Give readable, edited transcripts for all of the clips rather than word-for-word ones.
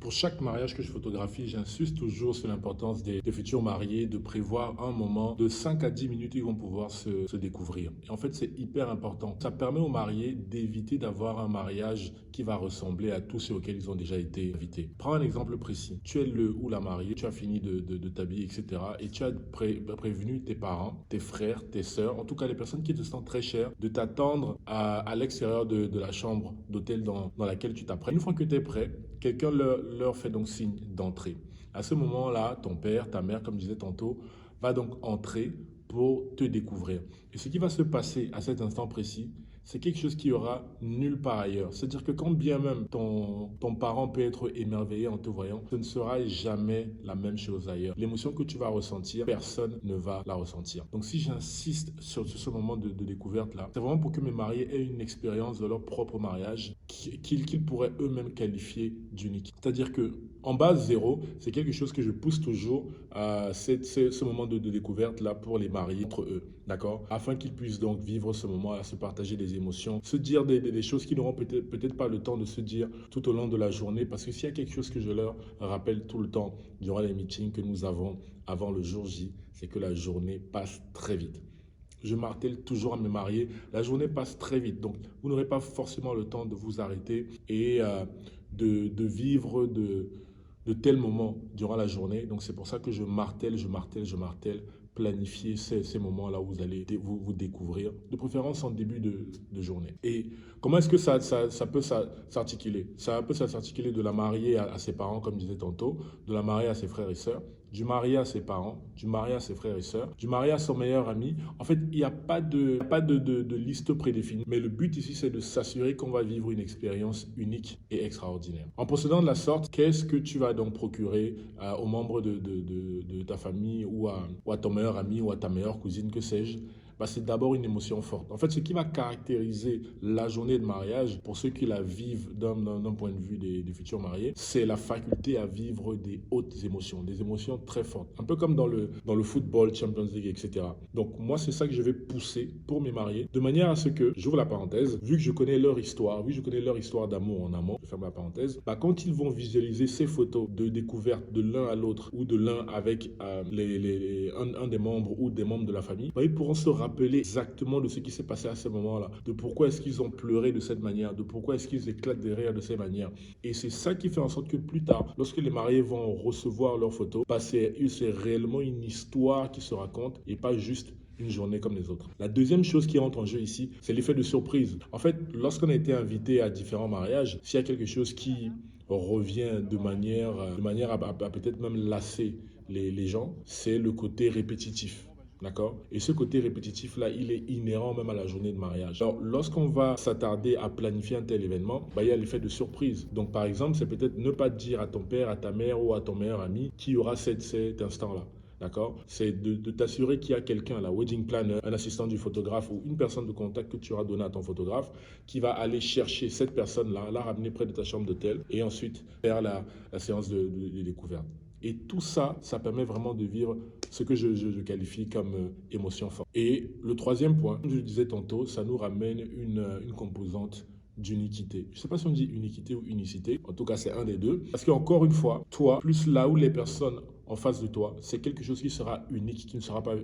Pour chaque mariage que je photographie, j'insiste toujours sur l'importance des futurs mariés de prévoir un moment de 5 à 10 minutes où ils vont pouvoir se découvrir. Et en fait, c'est hyper important. Ça permet aux mariés d'éviter d'avoir un mariage qui va ressembler à tous ceux auxquels ils ont déjà été invités. Prends un exemple précis. Tu es le ou la mariée, tu as fini de t'habiller, etc. Et tu as prévenu tes parents, tes frères, tes sœurs, en tout cas les personnes qui te sont très chères, de t'attendre à l'extérieur de la chambre d'hôtel dans laquelle tu t'apprêtes. Une fois que tu es prêt, quelqu'un leur fait donc signe d'entrée. À ce moment-là, ton père, ta mère, comme je disais tantôt, va donc entrer pour te découvrir. Et ce qui va se passer à cet instant précis, c'est quelque chose qui y aura nulle part ailleurs. C'est-à-dire que quand bien même ton parent peut être émerveillé en te voyant, ce ne sera jamais la même chose ailleurs. L'émotion que tu vas ressentir, personne ne va la ressentir. Donc si j'insiste sur ce moment de découverte-là, c'est vraiment pour que mes mariés aient une expérience de leur propre mariage qu'ils pourraient eux-mêmes qualifier d'unique. C'est-à-dire que en base zéro, c'est quelque chose que je pousse toujours à ce moment de découverte-là pour les mariés entre eux, d'accord? Afin qu'ils puissent donc vivre ce moment-là, se partager des émotions, se dire des choses qu'ils n'auront peut-être pas le temps de se dire tout au long de la journée. Parce que s'il y a quelque chose que je leur rappelle tout le temps durant les meetings que nous avons avant le jour J, c'est que la journée passe très vite. Je martèle toujours à mes mariés, la journée passe très vite. Donc, vous n'aurez pas forcément le temps de vous arrêter et de vivre de tels moments durant la journée. Donc, c'est pour ça que je martèle, planifier ces moments-là où vous allez vous découvrir, de préférence en début de journée. Et comment est-ce que ça peut s'articuler? Ça peut s'articuler de la mariée à ses parents, comme je disais tantôt, de la mariée à ses frères et sœurs, du marié à ses parents, du marié à ses frères et sœurs, du marié à son meilleur ami. En fait, il n'y a pas de liste prédéfinie. Mais le but ici, c'est de s'assurer qu'on va vivre une expérience unique et extraordinaire. En procédant de la sorte, qu'est-ce que tu vas donc procurer aux membres de ta famille ou à ton meilleur ami ou à ta meilleure cousine, que sais-je? Bah, c'est d'abord une émotion forte. En fait, ce qui va caractériser la journée de mariage, pour ceux qui la vivent d'un point de vue des futurs mariés, c'est la faculté à vivre des hautes émotions, des émotions très fortes. Un peu comme dans le football, Champions League, etc. Donc, moi, c'est ça que je vais pousser pour mes mariés, de manière à ce que, j'ouvre la parenthèse, vu que je connais leur histoire, vu que je connais leur histoire d'amour en amont, je ferme la parenthèse, bah, quand ils vont visualiser ces photos de découverte de l'un à l'autre ou de l'un avec un des membres ou des membres de la famille, bah, ils pourront se rappeler exactement de ce qui s'est passé à ce moment-là, de pourquoi est-ce qu'ils ont pleuré de cette manière, de pourquoi est-ce qu'ils éclatent de rire de cette manière. Et c'est ça qui fait en sorte que plus tard, lorsque les mariés vont recevoir leurs photos, bah, c'est réellement une histoire qui se raconte et pas juste une journée comme les autres. La deuxième chose qui entre en jeu ici, c'est l'effet de surprise. En fait, lorsqu'on a été invité à différents mariages, s'il y a quelque chose qui revient de manière à peut-être même lasser les gens, c'est le côté répétitif. D'accord? Et ce côté répétitif-là, il est inhérent même à la journée de mariage. Alors, lorsqu'on va s'attarder à planifier un tel événement, bah, il y a l'effet de surprise. Donc, par exemple, c'est peut-être ne pas dire à ton père, à ta mère ou à ton meilleur ami qui aura cet instant-là. D'accord? C'est de t'assurer qu'il y a quelqu'un, la wedding planner, un assistant du photographe ou une personne de contact que tu auras donné à ton photographe qui va aller chercher cette personne-là, la ramener près de ta chambre d'hôtel et ensuite faire la séance de découverte. Et tout ça, ça permet vraiment de vivre ce que je qualifie comme émotion forte. Et le troisième point, comme je le disais tantôt, ça nous ramène une composante d'uniquité. Je ne sais pas si on dit uniquité ou unicité, en tout cas c'est un des deux. Parce qu'encore une fois, toi, plus là où les personnes en face de toi, c'est quelque chose qui sera unique, qui ne sera pas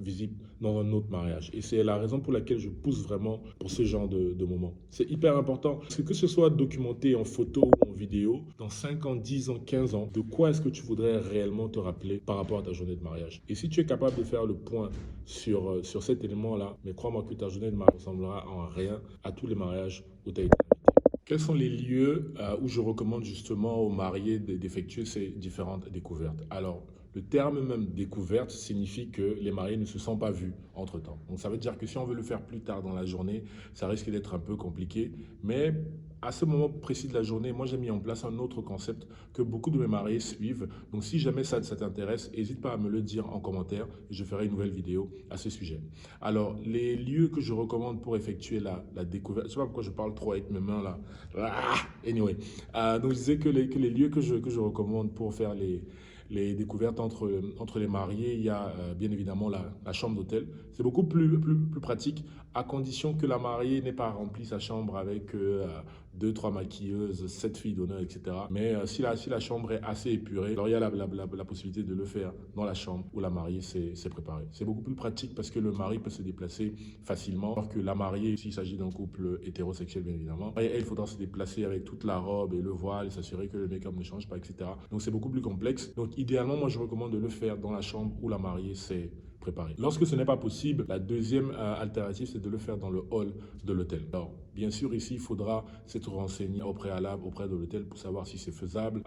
visible dans un autre mariage. Et c'est la raison pour laquelle je pousse vraiment pour ce genre de moment. C'est hyper important, parce que ce soit documenté en photo ou en vidéo, dans 5 ans, 10 ans, 15 ans, de quoi est-ce que tu voudrais réellement te rappeler par rapport à ta journée de mariage. Et si tu es capable de faire le point sur cet élément-là, mais crois-moi que ta journée de mariage ressemblera en rien à tous les mariages où tu as été invité. Quels sont les lieux où je recommande justement aux mariés d'effectuer ces différentes découvertes? Alors, le terme même découverte signifie que les mariés ne se sont pas vus entre-temps. Donc, ça veut dire que si on veut le faire plus tard dans la journée, ça risque d'être un peu compliqué. Mais à ce moment précis de la journée, moi, j'ai mis en place un autre concept que beaucoup de mes mariés suivent. Donc, si jamais ça t'intéresse, n'hésite pas à me le dire en commentaire. Je ferai une nouvelle vidéo à ce sujet. Alors, les lieux que je recommande pour effectuer la découverte, je ne sais pas pourquoi je parle trop avec mes mains là. Anyway, donc je disais que les lieux que je recommande pour faire les découvertes entre les mariés, il y a bien évidemment la chambre d'hôtel. C'est beaucoup plus pratique à condition que la mariée n'ait pas rempli sa chambre avec 2, 3 maquilleuses, 7 filles d'honneur, etc. Mais si la chambre est assez épurée, alors il y a la possibilité de le faire dans la chambre où la mariée s'est préparée. C'est beaucoup plus pratique parce que le mari peut se déplacer facilement, alors que la mariée, s'il s'agit d'un couple hétérosexuel bien évidemment, et il faudra se déplacer avec toute la robe et le voile et s'assurer que le make-up ne change pas, etc. Donc c'est beaucoup plus complexe. Donc idéalement, moi je recommande de le faire dans la chambre où la mariée s'est préparée. Lorsque ce n'est pas possible, la deuxième alternative, c'est de le faire dans le hall de l'hôtel. Alors, bien sûr, ici, il faudra s'être renseigné au préalable auprès de l'hôtel pour savoir si c'est faisable,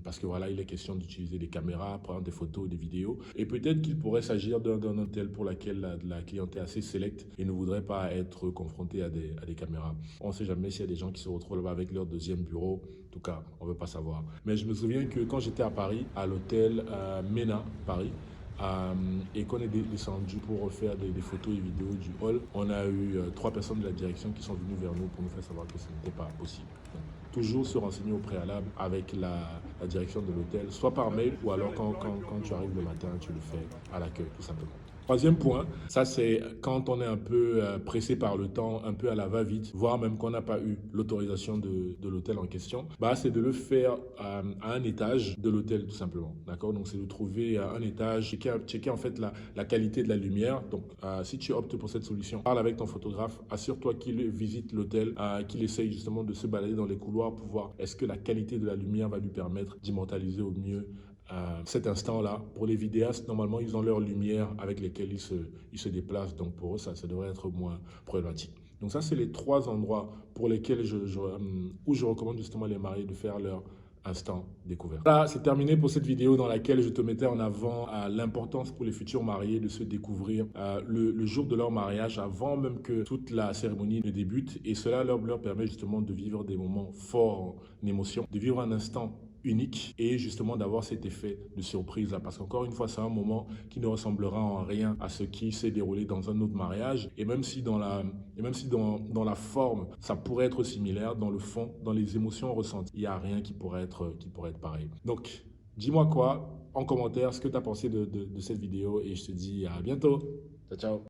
parce que voilà, il est question d'utiliser des caméras, prendre des photos, des vidéos, et peut-être qu'il pourrait s'agir d'un hôtel pour lequel la clientèle est assez sélecte et ne voudrait pas être confronté à des caméras. On ne sait jamais s'il y a des gens qui se retrouvent là-bas avec leur deuxième bureau. En tout cas, on ne veut pas savoir. Mais je me souviens que quand j'étais à Paris, à l'hôtel Mena, Paris, et qu'on est descendu pour refaire des photos et vidéos du hall, on a eu 3 personnes de la direction qui sont venues vers nous pour nous faire savoir que ce n'était pas possible. Donc, toujours se renseigner au préalable avec la direction de l'hôtel, soit par mail ou alors quand tu arrives le matin, tu le fais à l'accueil, tout simplement. Troisième point, ça c'est quand on est un peu pressé par le temps, un peu à la va-vite, voire même qu'on n'a pas eu l'autorisation de l'hôtel en question, c'est de le faire à un étage de l'hôtel tout simplement. D'accord? Donc c'est de trouver un étage, checker en fait la qualité de la lumière. Donc si tu optes pour cette solution, parle avec ton photographe, assure-toi qu'il visite l'hôtel, qu'il essaye justement de se balader dans les couloirs pour voir est-ce que la qualité de la lumière va lui permettre d'immortaliser au mieux cet instant-là. Pour les vidéastes, normalement, ils ont leur lumière avec lesquelles ils se déplacent. Donc, pour eux, ça devrait être moins problématique. Donc, ça, c'est les 3 endroits pour lesquels où je recommande justement les mariés de faire leur instant découverte. Là, c'est terminé pour cette vidéo dans laquelle je te mettais en avant l'importance pour les futurs mariés de se découvrir le jour de leur mariage avant même que toute la cérémonie ne débute. Et cela leur permet justement de vivre des moments forts en émotion, de vivre un instant unique et justement d'avoir cet effet de surprise là, parce qu'encore une fois c'est un moment qui ne ressemblera en rien à ce qui s'est déroulé dans un autre mariage, et même si dans la forme ça pourrait être similaire, dans le fond, dans les émotions ressenties, il n'y a rien qui pourrait être pareil. Donc dis-moi quoi en commentaire ce que tu as pensé de cette vidéo et je te dis à bientôt. Ciao, ciao.